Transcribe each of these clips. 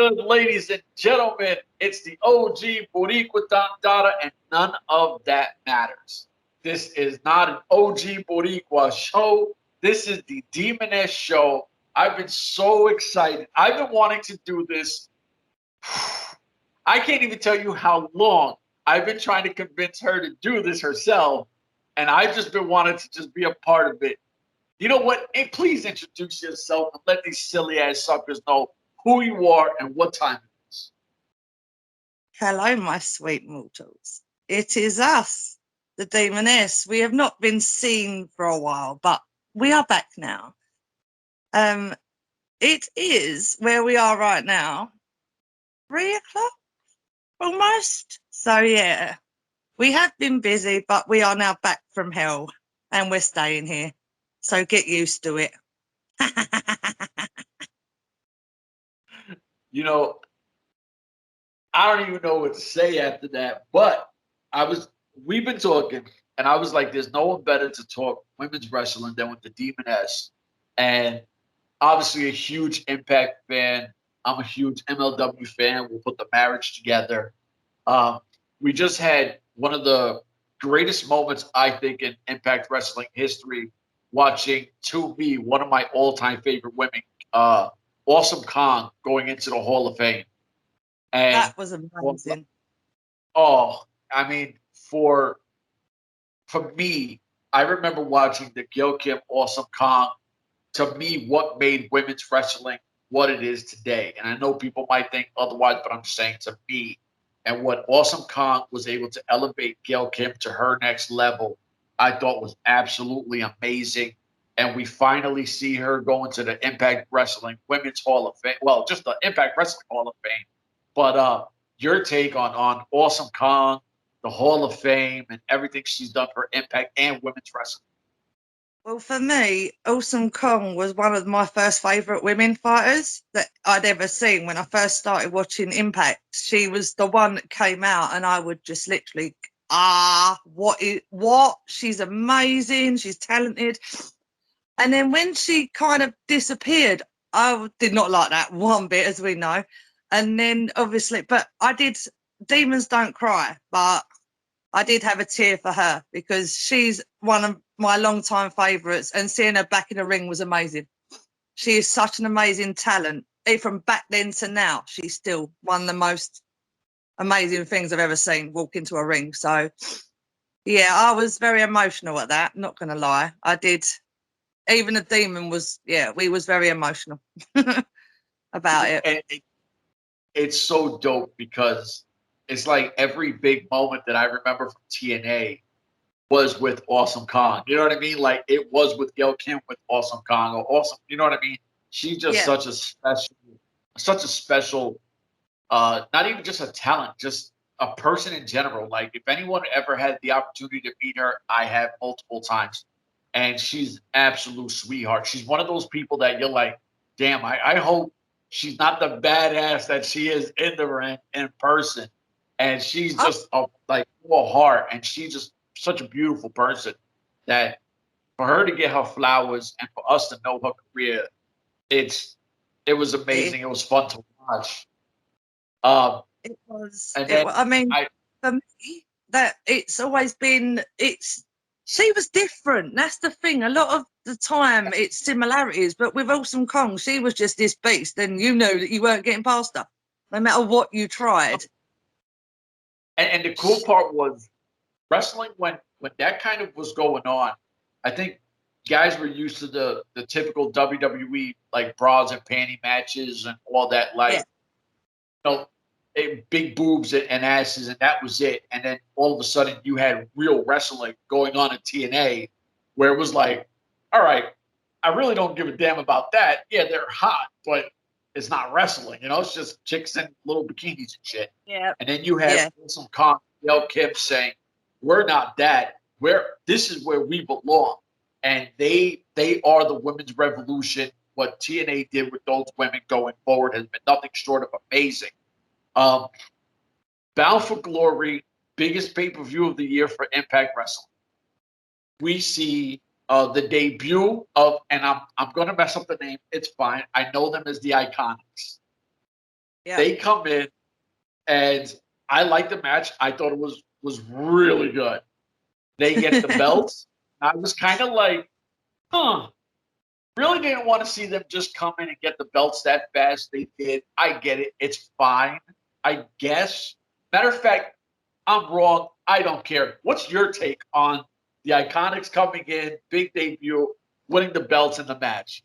Understood, ladies and gentlemen. It's the OG Boricua Dandara, and none of that matters. This is not an OG Boricua show. This is the Demoness show. I've been so excited. I've been wanting to do this. I can't even tell you how long I've been trying to convince her to do this herself, and I've just been wanting to just be a part of it. You know what? Hey, please introduce yourself and let these silly ass suckers know who you are and what time it is. Hello, my sweet mortals. It is us, the demoness. We have not been seen for a while, but we are back now. It is where we are right now, 3 o'clock almost. So yeah, we have been busy, but we are now back from hell and we're staying here. So get used to it. You know, I don't even know what to say after that, but we've been talking, and I was like, there's no one better to talk women's wrestling than with the Demoness. And obviously a huge Impact fan. I'm a huge MLW fan. We'll put the marriage together. We just had one of the greatest moments, I think, in Impact Wrestling history, watching, to me, one of my all-time favorite women, Awesome Kong, going into the Hall of Fame. And that was amazing. Oh, I mean, for me, I remember watching the Gil Kim Awesome Kong. To me, what made women's wrestling what it is today. And I know people might think otherwise, but I'm saying to me, and what Awesome Kong was able to elevate Gail Kim to her next level, I thought was absolutely amazing. And we finally see her go into the Impact Wrestling Women's Hall of Fame. Well, just the Impact Wrestling Hall of Fame. But your take on Awesome Kong, the Hall of Fame, and everything she's done for Impact and women's wrestling. Well, for me, Awesome Kong was one of my first favourite women fighters that I'd ever seen when I first started watching Impact. She was the one that came out and I would just literally, what? She's amazing. She's talented. And then when she kind of disappeared, I did not like that one bit, as we know. And then obviously, but I did, Demons Don't Cry, but I did have a tear for her because she's one of my long-time favourites, and seeing her back in the ring was amazing. She is such an amazing talent. From back then to now, she's still one of the most amazing things I've ever seen, walk into a ring. So, yeah, I was very emotional at that, not going to lie. I did. Even the demon was, we was very emotional about it. And it's so dope because it's like every big moment that I remember from TNA was with Awesome Kong. You know what I mean? Like it was with Gail Kim with Awesome Kong or Awesome. You know what I mean? She's just such a special, not even just a talent, just a person in general. Like if anyone ever had the opportunity to meet her, I have multiple times. And she's absolute sweetheart. She's one of those people that you're like, damn, I hope she's not the badass that she is in the ring in person. And she's just like full of heart, and she's just such a beautiful person that for her to get her flowers and for us to know her career, it was amazing. It was fun to watch. It was. And then for me, that it's always been. She was different. That's the thing. A lot of the time, it's similarities, but with Awesome Kong, she was just this beast, and you know that you weren't getting past her, no matter what you tried. And the cool part was wrestling when that kind of was going on. I think guys were used to the typical WWE like bras and panty matches and all that, like big boobs and asses, and that was it. And then all of a sudden you had real wrestling going on in TNA, where it was like, all right, I really don't give a damn about that. Yeah, they're hot, but it's not wrestling. You know, it's just chicks in little bikinis and shit. Yeah. And then you have some Gail Kim saying, we're not that. This is where we belong. And they are the women's revolution. What TNA did with those women going forward has been nothing short of amazing. Bound for Glory, biggest pay-per-view of the year for Impact Wrestling. We see the debut of, and I'm going to mess up the name. It's fine. I know them as the Iconics. Yeah. They come in, and I like the match. I thought it was really good. They get the belts. I was kind of like, huh. Really didn't want to see them just come in and get the belts that fast. They did. I get it. It's fine. I guess. Matter of fact, I'm wrong. I don't care. What's your take on the Iconics coming in, big debut, winning the belts in the match?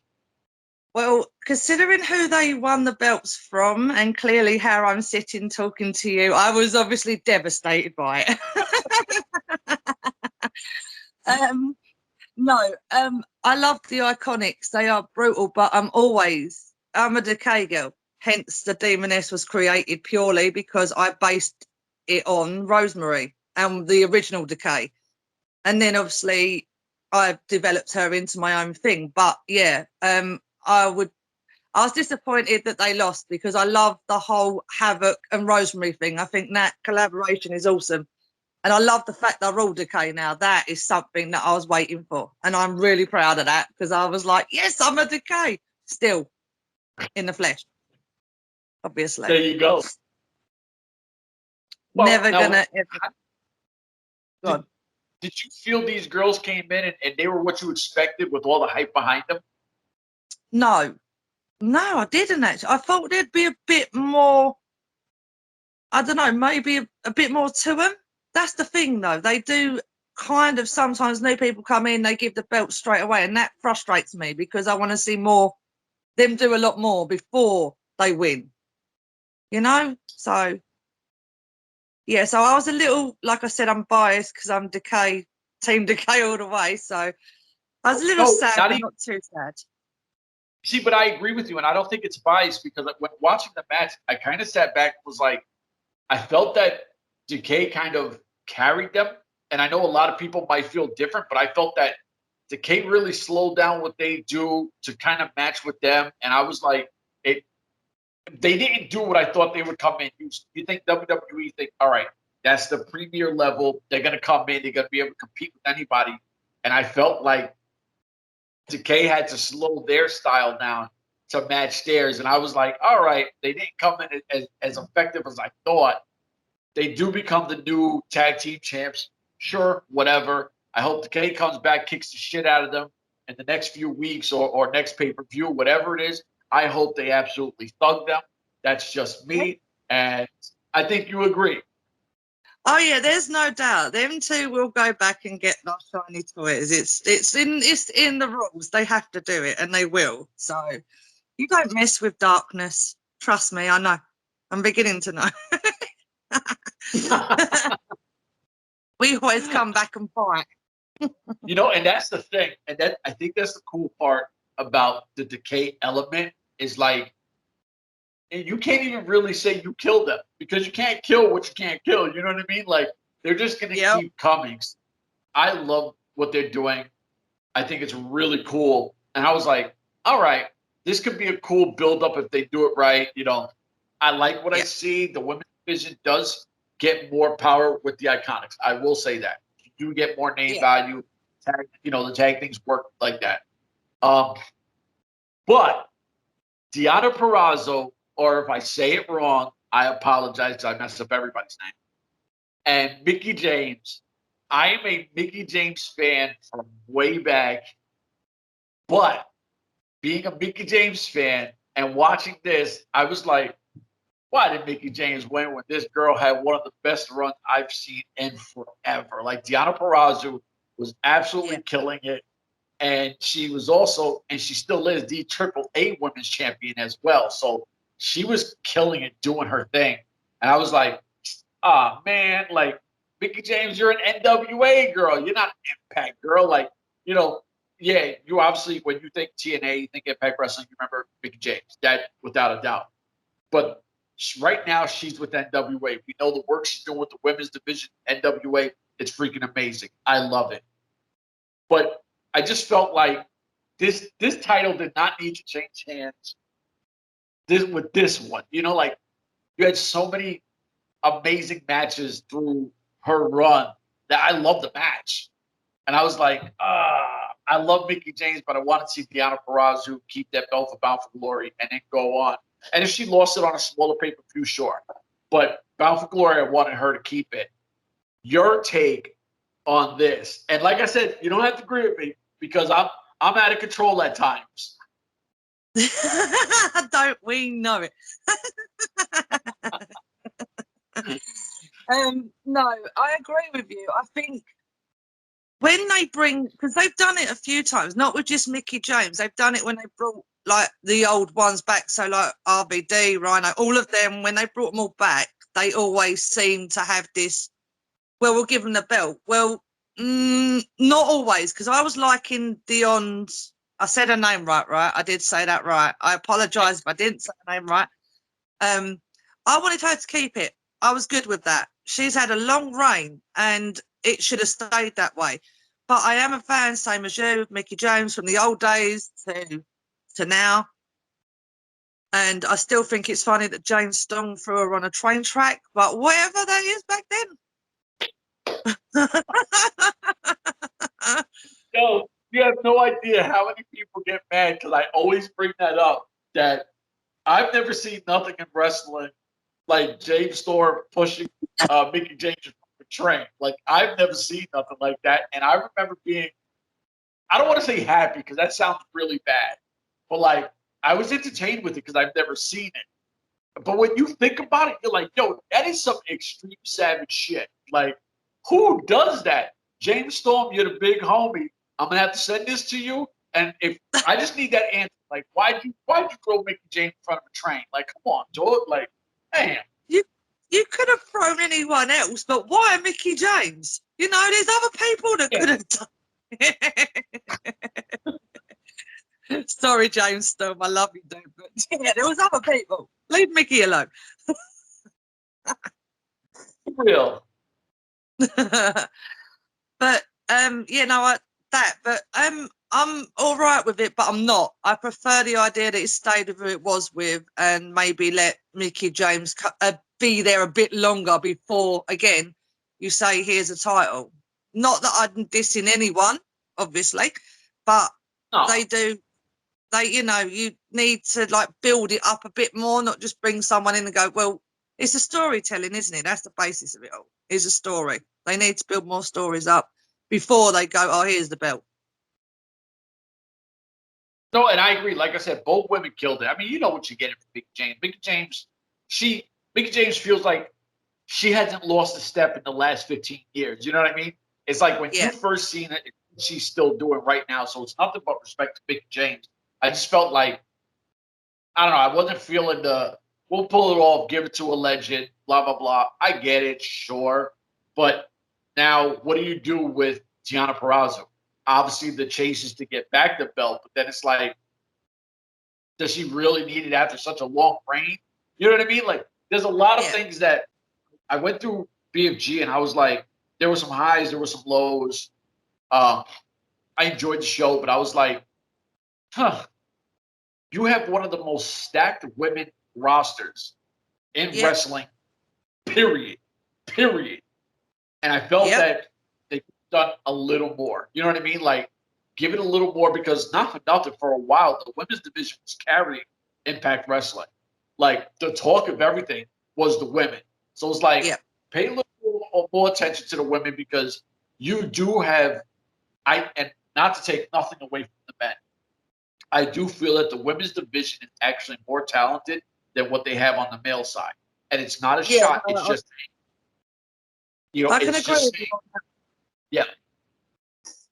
Well, considering who they won the belts from, and clearly how I'm sitting talking to you, I was obviously devastated by it. No, I love the Iconics. They are brutal, but I'm a Decay girl. Hence, the demoness was created purely because I based it on Rosemary and the original Decay. And then obviously I developed her into my own thing. But yeah, I was disappointed that they lost because I love the whole Havoc and Rosemary thing. I think that collaboration is awesome. And I love the fact they're all Decay now. That is something that I was waiting for. And I'm really proud of that because I was like, yes, I'm a Decay. Still in the flesh, obviously. There you go. Well, Never now, gonna ever. Go on. did you feel these girls came in and they were what you expected with all the hype behind them? No, I didn't actually. I thought there'd be a bit more, I don't know, maybe a bit more to them. That's the thing, though. They do kind of sometimes new people come in, they give the belt straight away, and that frustrates me because I want to see more, them do a lot more before they win, you know? So, yeah, so I was a little, like I said, I'm biased because I'm Decay, Team Decay all the way. So I was a little sad, but not too sad. See, but I agree with you, and I don't think it's biased because when watching the match, I kind of sat back and was like, I felt that Decay kind of carried them, and I know a lot of people might feel different, but I felt that Decay really slowed down what they do to kind of match with them, and I was like, they didn't do what I thought they would come in. You think WWE think, all right, that's the premier level. They're going to come in. They're going to be able to compete with anybody. And I felt like Decay had to slow their style down to match theirs. And I was like, all right, they didn't come in as effective as I thought. They do become the new tag team champs. Sure, whatever. I hope Decay comes back, kicks the shit out of them in the next few weeks or next pay-per-view, whatever it is. I hope they absolutely thug them. That's just me. And I think you agree. Oh yeah, there's no doubt. Them two will go back and get those shiny toys. It's in the rules. They have to do it, and they will. So you don't mess with darkness. Trust me, I know. I'm beginning to know. We always come back and fight. And that's the thing. And that I think that's the cool part about the Decay element is like, and you can't even really say you killed them because you can't kill what you can't kill. You know what I mean? Like they're just gonna keep coming. I love what they're doing. I think it's really cool. And I was like, all right, this could be a cool build-up if they do it right. I like what I see. The women's division does get more power with the Iconics. I will say that. You do get more name value. The tag things work like that. But Deonna Purrazzo, or if I say it wrong, I apologize. I messed up everybody's name. And Mickie James. I am a Mickie James fan from way back. But being a Mickie James fan and watching this, I was like, why did Mickie James win when this girl had one of the best runs I've seen in forever? Like Deonna Purrazzo was absolutely killing it. And she was also, and she still is, the AAA women's champion as well. So she was killing it, doing her thing. And I was like, man, like, Mickie James, you're an N.W.A. girl. You're not an Impact girl. Like, you obviously, when you think TNA, you think Impact Wrestling, you remember Mickie James. That, without a doubt. But right now, she's with N.W.A. We know the work she's doing with the women's division, N.W.A. It's freaking amazing. I love it. But I just felt like this title did not need to change hands with this one. Like you had so many amazing matches through her run that I love the match. And I was like, I love Mickie James, but I want to see Deonna Purrazzo keep that belt for Bound for Glory and then go on. And if she lost it on a smaller pay-per-view, sure. But Bound for Glory, I wanted her to keep it. Your take on this, and like I said, you don't have to agree with me because I'm out of control at times. Don't we know it? No, I agree with you. I think when they bring, because they've done it a few times, not with just Mickie James, they've done it when they brought like the old ones back. So like RVD, Rhino, all of them, when they brought them all back, they always seem to have this, well, we'll give them the belt. Well, not always, because I was liking Dion's, I said her name right? I did say that right. I apologise if I didn't say her name right. I wanted her to keep it. I was good with that. She's had a long reign and it should have stayed that way. But I am a fan, same as you, Mickie James, from the old days to now. And I still think it's funny that James Stone threw her on a train track, but whatever that is back then. Yo, you have no idea how many people get mad because I always bring that up, that I've never seen nothing in wrestling like James Storm pushing Mickie James from the train. Like, I've never seen nothing like that. And I remember being, I don't want to say happy because that sounds really bad, but like, I was entertained with it because I've never seen it. But when you think about it, you're like, yo, that is some extreme savage shit. Like, who does that? James Storm, you're the big homie. I'm gonna have to send this to you. And if I just need that answer, like, why'd you throw Mickie James in front of a train? Like, come on, dude. Like, damn. You could have thrown anyone else, but why Mickie James? You know, there's other people that could have done. Sorry, James Storm, I love you, dude, but yeah, there was other people. Leave Mickie alone. For real. But I'm all right with it, but I'm not. I prefer the idea that it stayed with who it was with, and maybe let Mickie James be there a bit longer before, again, you say here's a title. Not that I'm dissing anyone, obviously, but they do. You need to like build it up a bit more, not just bring someone in and go, well, it's a storytelling, isn't it? That's the basis of it all. It's a story. They need to build more stories up before they go, oh, here's the belt. No, and I agree. Like I said, both women killed it. I mean, you know what you're getting from Mickie James. Mickie James feels like she hasn't lost a step in the last 15 years. You know what I mean? It's like when you first seen it, she's still doing right now. So it's nothing but respect to Mickie James. I just felt like, I don't know, I wasn't feeling we'll pull it off, give it to a legend, blah, blah, blah. I get it, sure. But now what do you do with Deonna Purrazzo? Obviously, the chase is to get back the belt, but then it's like, does she really need it after such a long reign? You know what I mean? Like, there's a lot of things that I went through BFG, and I was like, there were some highs, there were some lows. I enjoyed the show, but I was like, you have one of the most stacked women rosters in wrestling, period. And I felt that they could have done a little more. You know what I mean? Like, give it a little more, because not for nothing, for a while, the women's division was carrying Impact Wrestling. Like, the talk of everything was the women. So it's like, pay a little more attention to the women, because you do have, and not to take nothing away from the men, I do feel that the women's division is actually more talented than what they have on the male side. And it's not a shot. It's just, I can agree with you on that. Yeah.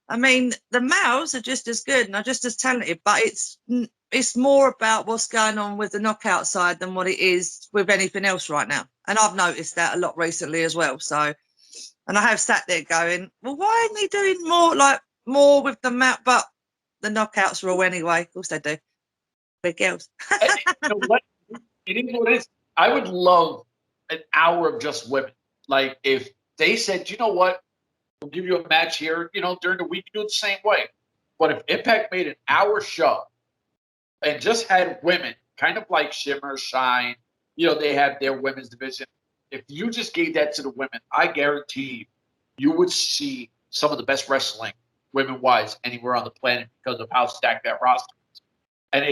I mean, the males are just as good and are just as talented, but it's more about what's going on with the knockout side than what it is with anything else right now. And I've noticed that a lot recently as well. So, and I have sat there going, well, why aren't they doing more with the male? But the knockouts rule anyway. Of course they do. Big girls. You know what? It is what it is. I would love an hour of just women. Like, if they said, you know what, we'll give you a match here, during the week, do it the same way. But if Impact made an hour show and just had women, kind of like Shimmer, Shine, they have their women's division. If you just gave that to the women, I guarantee you would see some of the best wrestling, women-wise, anywhere on the planet, because of how stacked that roster is. And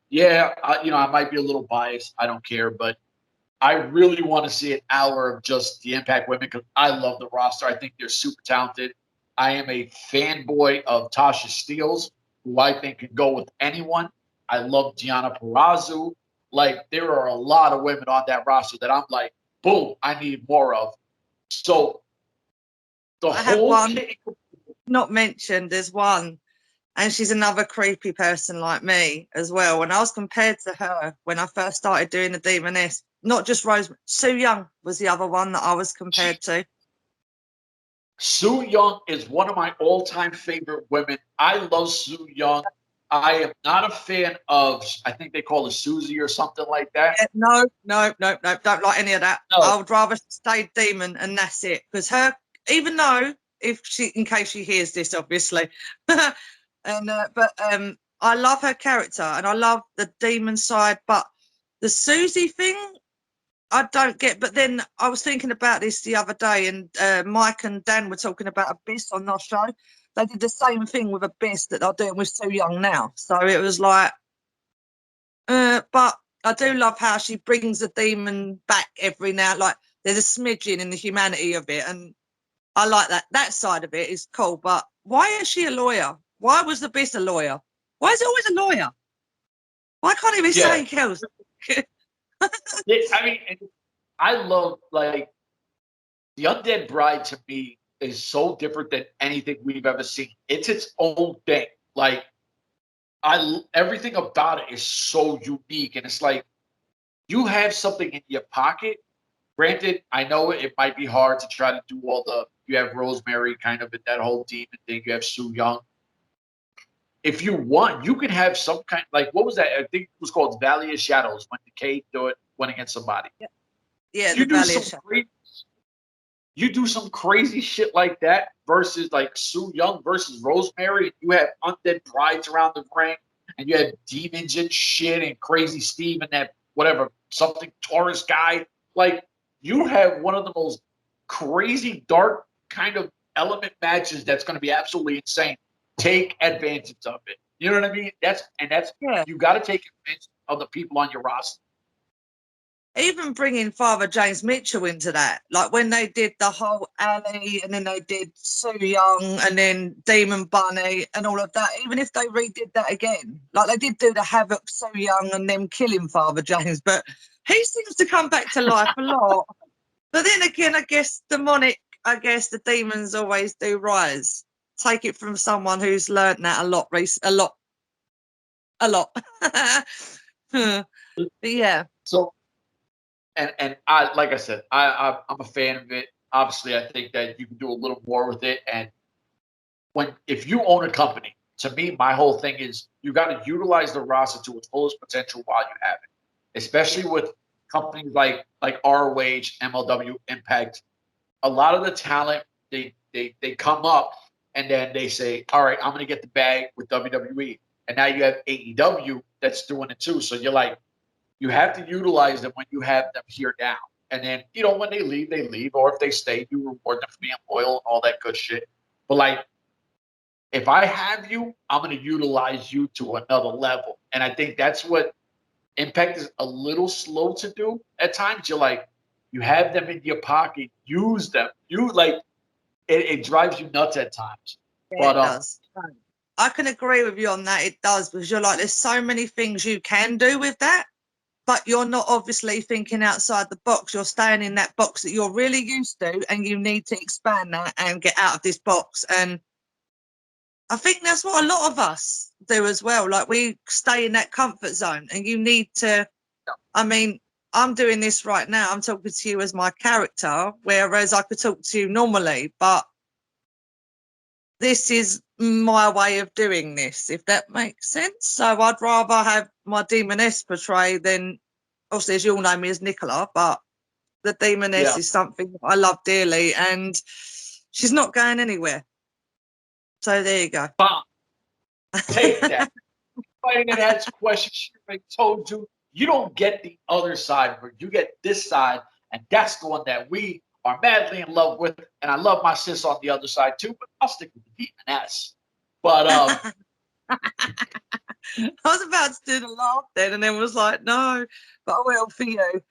Yeah, I might be a little biased. I don't care, but I really want to see an hour of just the Impact women because I love the roster. I think they're super talented. I am a fanboy of Tasha Steelz, who I think can go with anyone. I love Gianna Purrazzo. Like, there are a lot of women on that roster that I'm like, boom, I need more of. So the I have whole one not mentioned. There's one, and she's another creepy person like me as well. When I was compared to her when I first started doing the demoness, not just Rose, Sue Young was the other one that I was compared to. Sue Young is one of my all-time favorite women. I love Sue Young. I am not a fan of, I think they call her Susie or something like that. Yeah, no, don't like any of that. No. I would rather stay demon and that's it. Because her, even though if she, in case she hears this, obviously, and I love her character and I love the demon side, but the Susie thing, I don't get. But then I was thinking about this the other day, and Mike and Dan were talking about Abyss on our show. They did the same thing with Abyss that they're doing with Sue Young now. So it was like, but I do love how she brings the demon back every now. Like there's a smidgen in the humanity of it, and I like that. That side of it is cool. But why is she a lawyer? Why was the Abyss a lawyer? Why is it always a lawyer? Why can't he be something else? I mean, I love, like, the Undead Bride to me is so different than anything we've ever seen. It's its own thing. Like, everything about it is so unique, and it's like you have something in your pocket. Granted, I know it might be hard to try to do all the. You have Rosemary kind of in that whole demon thing. You have Sue Young. If you want, you can have some kind, like, what was that? I think it was called Valley of Shadows when the Kane went against somebody. Yeah, You the do Valley some of Shadows. crazy, you do some crazy shit like that versus like Sue Young versus Rosemary, and you have undead brides around the ring, and you have demons and shit, and Crazy Steve and that whatever something Taurus guy. Like, you have one of the most crazy dark kind of element matches that's going to be absolutely insane. Take advantage of it. You know what I mean? That's Yeah. you got to take advantage of the people on your roster. Even bringing Father James Mitchell into that, like when they did the whole alley and then they did Sue Young and then Demon Bunny and all of that, even if they redid that again, like they did do the Havoc Sue Young and them killing Father James, but he seems to come back to life a lot. But then again, I guess the demons always do rise. Take it from someone who's learned that a lot. But yeah. So, and I, like I said, I'm a fan of it. Obviously, I think that you can do a little more with it. And if you own a company, to me, my whole thing is you got to utilize the roster to its fullest potential while you have it. Especially with companies like ROH, MLW, Impact. A lot of the talent they come up and then they say, all right, I'm going to get the bag with WWE. And now you have AEW that's doing it too. So you're like, you have to utilize them when you have them here now. And then, when they leave, they leave. Or if they stay, you reward them for being loyal and all that good shit. But, like, if I have you, I'm going to utilize you to another level. And I think that's what Impact is a little slow to do at times. You're like, you have them in your pocket, use them. It drives you nuts at times. Yeah, it does. I can agree with you on that. It does, because you're like, there's so many things you can do with that, but you're not obviously thinking outside the box. You're staying in that box that you're really used to, and you need to expand that and get out of this box. And I think that's what a lot of us do as well. Like, we stay in that comfort zone, and you need to, I mean, I'm doing this right now. I'm talking to you as my character, whereas I could talk to you normally, but this is my way of doing this, if that makes sense. So I'd rather have my demoness portray than, obviously, as you all know me as Nicola, but the demoness is something I love dearly, and she's not going anywhere. So there you go. Bomb. Take that. Anybody that has questions, I told you, you don't get the other side, but you get this side, and that's the one that we are madly in love with. And I love my sis on the other side too, but I'll stick with the demoness. But I was about to do the laugh then, and then was like, no, but I will for you.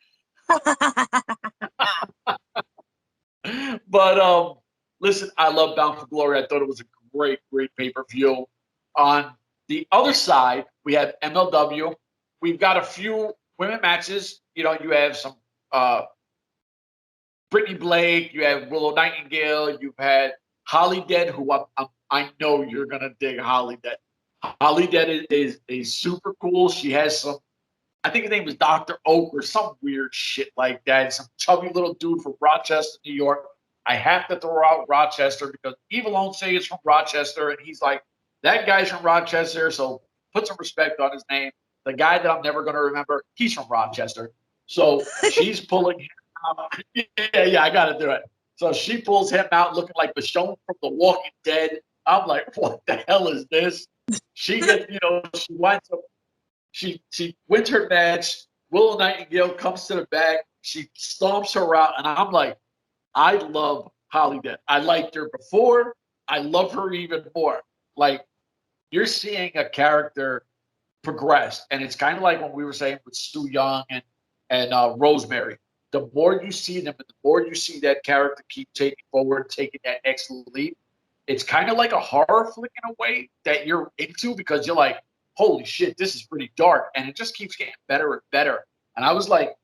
But listen, I love Bound for Glory. I thought it was a great pay-per-view. On the other side, we have MLW. We've got a few women matches. You know, you have some Brittany Blake, you have Willow Nightingale, you've had Holly Dead, who I know you're gonna dig Holly Dead. Holly Dead is super cool. She has some, I think his name was Dr. Oak or some weird shit like that. Some chubby little dude from Rochester, New York. I have to throw out Rochester because Evil won't say it's from Rochester, and he's like, that guy's from Rochester, so put some respect on his name. The guy that I'm never going to remember, he's from Rochester. So she's pulling him out. Yeah, I got to do it. So she pulls him out looking like Michonne from The Walking Dead. I'm like, what the hell is this? She gets, she winds up, she wins her match. Willow Nightingale comes to the back. She stomps her out, and I'm like, I love Holly Dead. I liked her before. I love her even more. Like, you're seeing a character progress, and it's kind of like when we were saying with Stu Young and Rosemary. The more you see them, and the more you see that character keep taking forward, taking that next leap, it's kind of like a horror flick in a way that you're into because you're like, holy shit, this is pretty dark, and it just keeps getting better and better. And I was like,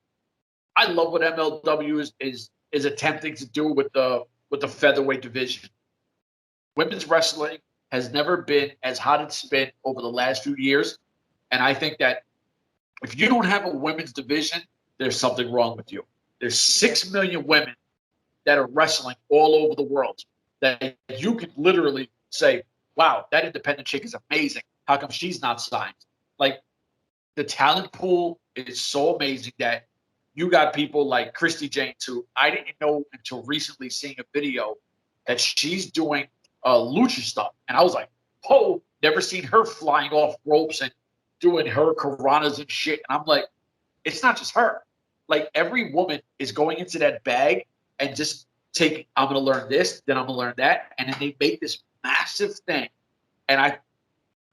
I love what MLW is attempting to do with the featherweight division. Women's wrestling has never been as hot as it's been over the last few years, and I think that if you don't have a women's division, there's something wrong with you. There's 6 million women that are wrestling all over the world that you could literally say, wow, that independent chick is amazing. How come she's not signed? Like, the talent pool is so amazing that you got people like Christi Jaynes, who I didn't know until recently seeing a video that she's doing lucha stuff. And I was like, oh, never seen her flying off ropes and doing her karanas and shit. And I'm like, it's not just her. Like, every woman is going into that bag and just taking, I'm going to learn this, then I'm going to learn that. And then they make this massive thing. And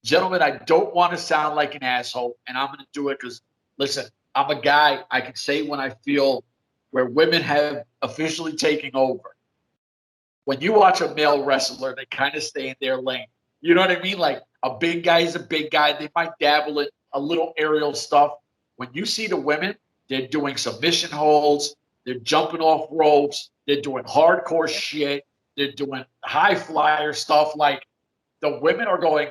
gentlemen, I don't want to sound like an asshole, and I'm going to do it because, listen, I'm a guy. I can say when I feel where women have officially taken over. When you watch a male wrestler, they kind of stay in their lane. You know what I mean? Like, a big guy is a big guy. They might dabble in a little aerial stuff. When you see the women, they're doing submission holds. They're jumping off ropes. They're doing hardcore shit. They're doing high flyer stuff. Like, the women are going,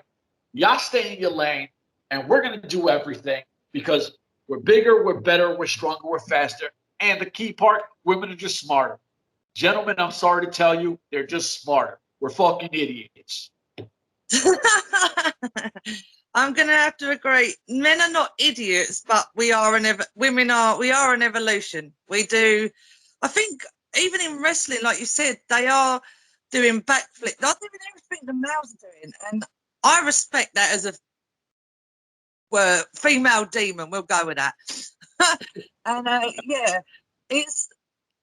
y'all stay in your lane, and we're going to do everything because we're bigger, we're better, we're stronger, we're faster. And the key part, women are just smarter. Gentlemen, I'm sorry to tell you, they're just smarter. We're fucking idiots. I'm going to have to agree. Men are not idiots, but we are we are an evolution. We do. I think even in wrestling, like you said, they are doing backflips. They're doing everything the males are doing. And I respect that as a female demon. We'll go with that. And yeah, it's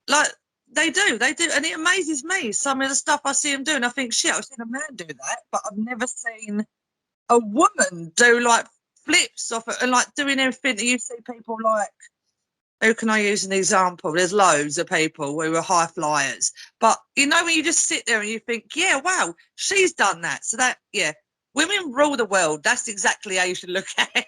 like they do, and it amazes me. Some of the stuff I see them doing, I think, shit, I've seen a man do that, but I've never seen a woman do like flips off it and like doing everything that you see people like. Who can I use an example? There's loads of people who are high flyers, but when you just sit there and you think, yeah, wow, she's done that. So that, yeah, women rule the world. That's exactly how you should look at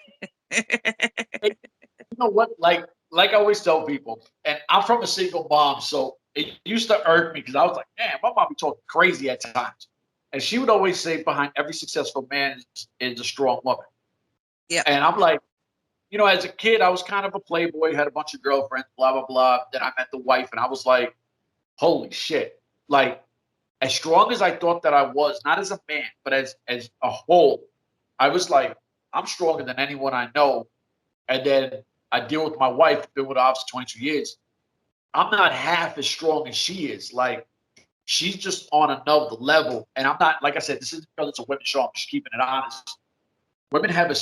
it. You know what? Like I always tell people, and I'm from a single mom, so it used to irk me because I was like, man, my mom be talking crazy at times. And she would always say behind every successful man is a strong woman. Yeah. And I'm like, as a kid, I was kind of a playboy, had a bunch of girlfriends, blah, blah, blah. Then I met the wife, and I was like, holy shit. Like, as strong as I thought that I was, not as a man, but as a whole, I was like, I'm stronger than anyone I know. And then I deal with my wife, been with her for 22 years. I'm not half as strong as she is. Like, she's just on another level. And I'm not, like I said, this isn't because it's a women's show. I'm just keeping it honest. Women have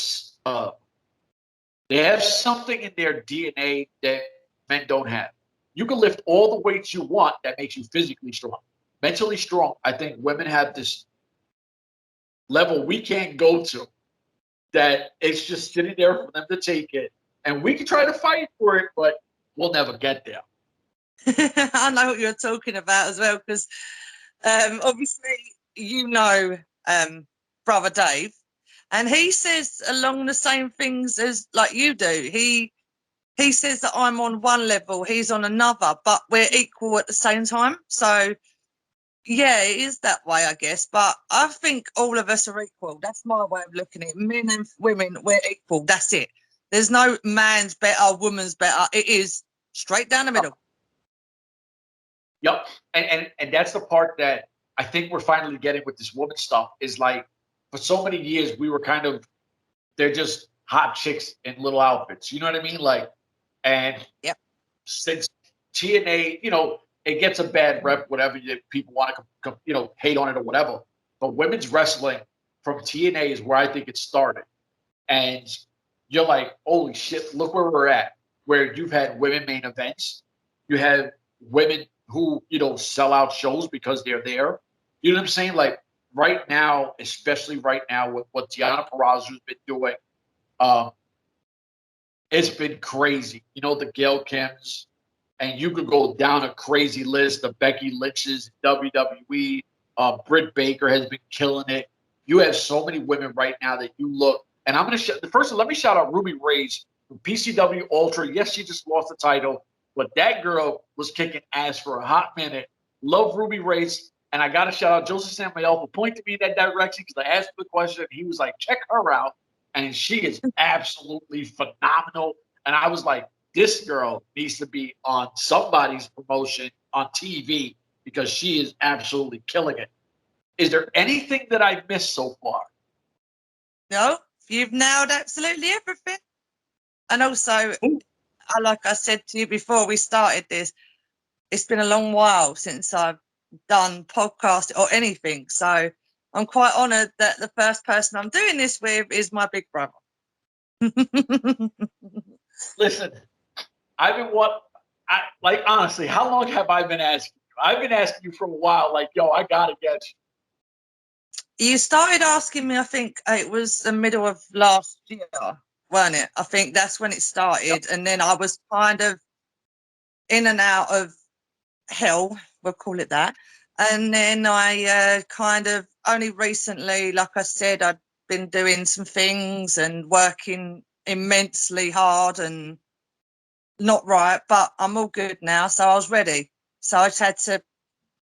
they have something in their DNA that men don't have. You can lift all the weights you want that makes you physically strong. Mentally strong, I think women have this level we can't go to that it's just sitting there for them to take it. And we can try to fight for it, but we'll never get there. I know what you're talking about as well, because obviously, Brother Dave, and he says along the same things as like you do. He says that I'm on one level, he's on another, but we're equal at the same time. So yeah, it is that way, I guess. But I think all of us are equal. That's my way of looking at it. Men and women, we're equal. That's it. There's no man's better, woman's better. It is straight down the middle. Yep. And that's the part that I think we're finally getting with this woman stuff is like, for so many years, we were kind of, they're just hot chicks in little outfits. You know what I mean? Like, and yep. Since TNA, it gets a bad rep, whatever people want to, hate on it or whatever. But women's wrestling from TNA is where I think it started. And you're like, holy shit, look where we're at, where you've had women main events. You have women who, sell out shows because they're there. You know what I'm saying? Like right now, especially right now with what Deonna Purrazzo's been doing, it's been crazy. The Gail Kims, and you could go down a crazy list of Becky Lynch's, WWE. Britt Baker has been killing it. You have so many women right now that you look, and I'm going to let me shout out Ruby Reyes from PCW Ultra. Yes, she just lost the title, but that girl was kicking ass for a hot minute. Love Ruby Reyes, and I got to shout out Josef Samael for pointing me in that direction because I asked him the question, and he was like, check her out, and she is absolutely phenomenal. And I was like, this girl needs to be on somebody's promotion on TV because she is absolutely killing it. Is there anything that I've missed so far? No, you've nailed absolutely everything. And also, like I said to you before we started this, it's been a long while since I've done podcast or anything. So I'm quite honoured that the first person I'm doing this with is my big brother. Listen, honestly, how long have I been asking you? I've been asking you for a while, like, yo, I got to get you. You started asking me, I think it was the middle of last year, weren't it? I think that's when it started. Yep. And then I was kind of in and out of hell, we'll call it that. And then I kind of only recently, like I said, I'd been doing some things and working immensely hard and not right, but I'm all good now. So I was ready. So I just had to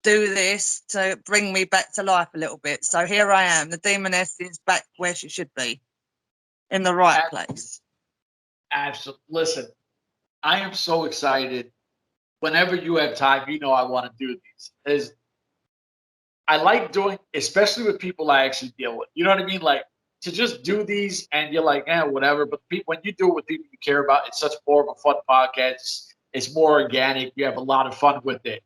do this to bring me back to life a little bit. So here I am. The demoness is back where she should be, in the right place. Absolutely. Listen, I am so excited. Whenever you have time, I want to do these. I like doing, especially with people I actually deal with. You know what I mean? Like to just do these and you're like, whatever. But when you do it with people you care about, it's such more of a fun podcast. It's more organic. You have a lot of fun with it.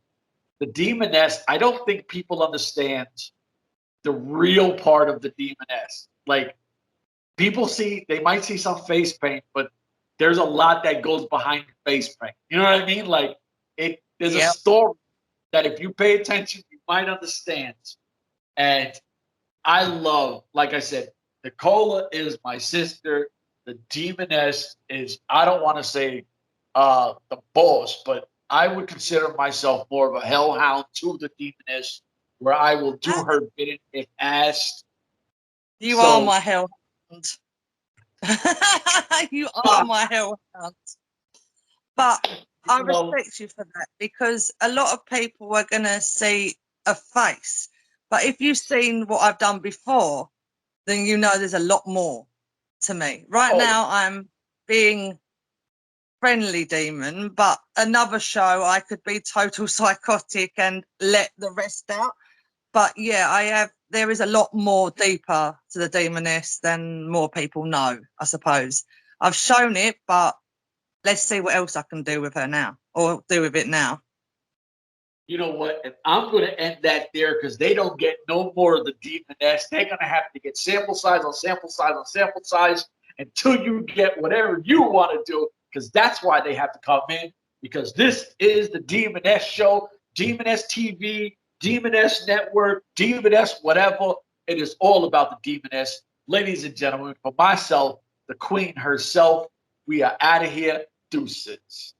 The demoness, I don't think people understand the real part of the demoness. Like people they might see some face paint, but there's a lot that goes behind face paint. You know what I mean? Like there's a story that if you pay attention, you might understand. And I love, like I said, Nicola is my sister. The demoness is, I don't want to say the boss, but I would consider myself more of a hellhound to the demoness, where I will do her bidding if asked. You are my hellhound. You are my hellhound. But I respect you for that, because a lot of people are going to see a face. But if you've seen what I've done before, then there's a lot more to me. Right now, I'm being friendly demon, but another show I could be total psychotic and let the rest out. But yeah, there is a lot more deeper to the demoness than more people know, I suppose. I've shown it, but let's see what else I can do with her now, or do with it now. You know what? And I'm going to end that there because they don't get no more of the demoness. They're going to have to get sample size on sample size on sample size until you get whatever you want to do, because that's why they have to come in, because this is the Demoness Show, Demoness TV, Demoness Network, Demoness whatever. It is all about the Demoness. Ladies and gentlemen, for myself, the queen herself, we are out of here. Deuces.